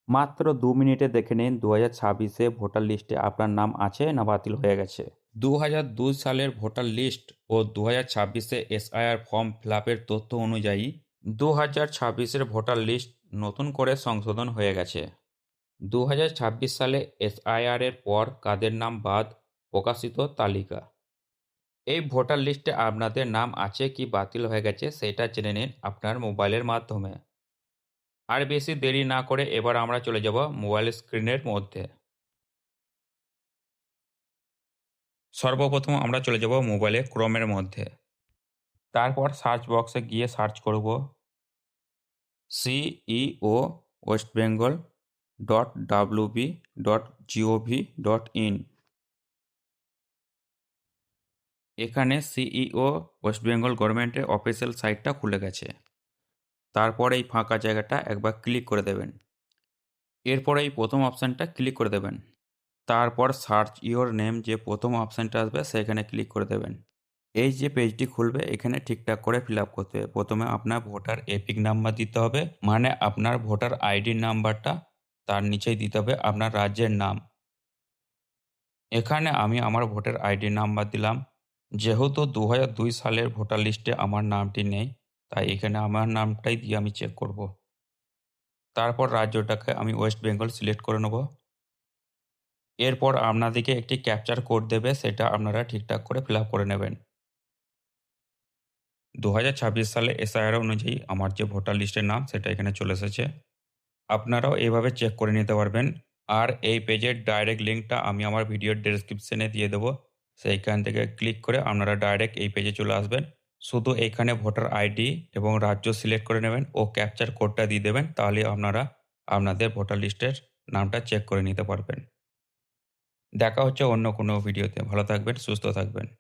মাত্র ২ মিনিটে দেখে নিন ২০২৬-এ ভোটার লিস্টে আপনার নাম আছে না বাতিল হয়ে গেছে। ২০০২ সালের ভোটার লিস্ট ও ২০২৬-এ এসআইআর ফর্ম ফিলআপের তথ্য অনুযায়ী ২০২৬-এর ভোটার লিস্ট নতুন করে সংশোধন হয়ে গেছে। ২০২৬ সালে এসআইআর-এর পর কাদের নাম বাদ প্রকাশিত তালিকা। এই ভোটার লিস্টে আপনাদের নাম আছে কি বাতিল হয়ে গেছে সেটা জেনে নিন আপনার মোবাইলের মাধ্যমে। আর বেশি দেরি না করে এবার আমরা চলে যাব মোবাইল স্ক্রিনের মধ্যে। সর্বপ্রথম আমরা চলে যাব মোবাইলে ক্রোমের মধ্যে। তারপর সার্চ বক্সে গিয়ে সার্চ করব সিইও ওয়েস্ট বেঙ্গল .wb.gov.in। এখানে সিইও ওয়েস্ট বেঙ্গল গভর্নমেন্টের অফিসিয়াল সাইটটা খুলে গেছে। তারপর এই ফাঁকা জায়গাটা একবার ক্লিক করে দেবেন। এরপর এই প্রথম অপশানটা ক্লিক করে দেবেন। তারপর সার্চ ইওর নেম যে প্রথম অপশানটা আসবে সেখানে ক্লিক করে দেবেন। এই যে পেজটি খুলবে এখানে ঠিকঠাক করে ফিল আপ করতে হবে। প্রথমে আপনার ভোটার এপিক নাম্বার দিতে হবে, মানে আপনার ভোটার আইডি নাম্বারটা, তার নিচেই দিতে হবে আপনার রাজ্যের নাম। এখানে আমি আমার ভোটার আইডি নাম্বার দিলাম। যেহেতু ২০০২ সালের ভোটার লিস্টে আমার নামটি নেই, তাই এখানে আমার নামটাই দিয়ে আমি চেক করব। তারপর রাজ্যটাকে আমি ওয়েস্ট বেঙ্গল সিলেক্ট করে নেব। এরপর আপনাদেরকে একটি ক্যাপচার কোড দেবে, সেটা আপনারা ঠিকঠাক করে ফিল আপ করে নেবেন। ২০২৬ সালে এসআইআর অনুযায়ী আমার যে ভোটার লিস্টের নাম সেটা এখানে চলে এসেছে। আপনারাও এইভাবে চেক করে নিতে পারবেন। আর এই পেজের ডাইরেক্ট লিঙ্কটা আমি আমার ভিডিওর ডেসক্রিপশনে দিয়ে দেবো। সেইখান থেকে ক্লিক করে আপনারা ডাইরেক্ট এই পেজে চলে আসবেন। শুধু এইখানে ভোটার আইডি এবং রাজ্য সিলেক্ট করে নেবেন ও ক্যাপচার কোডটা দিয়ে দেবেন, তাহলে আপনারা আপনাদের ভোটার লিস্টের নামটা চেক করে নিতে পারবেন। দেখা হচ্ছে অন্য কোনো ভিডিওতে। ভালো থাকবেন, সুস্থ থাকবেন।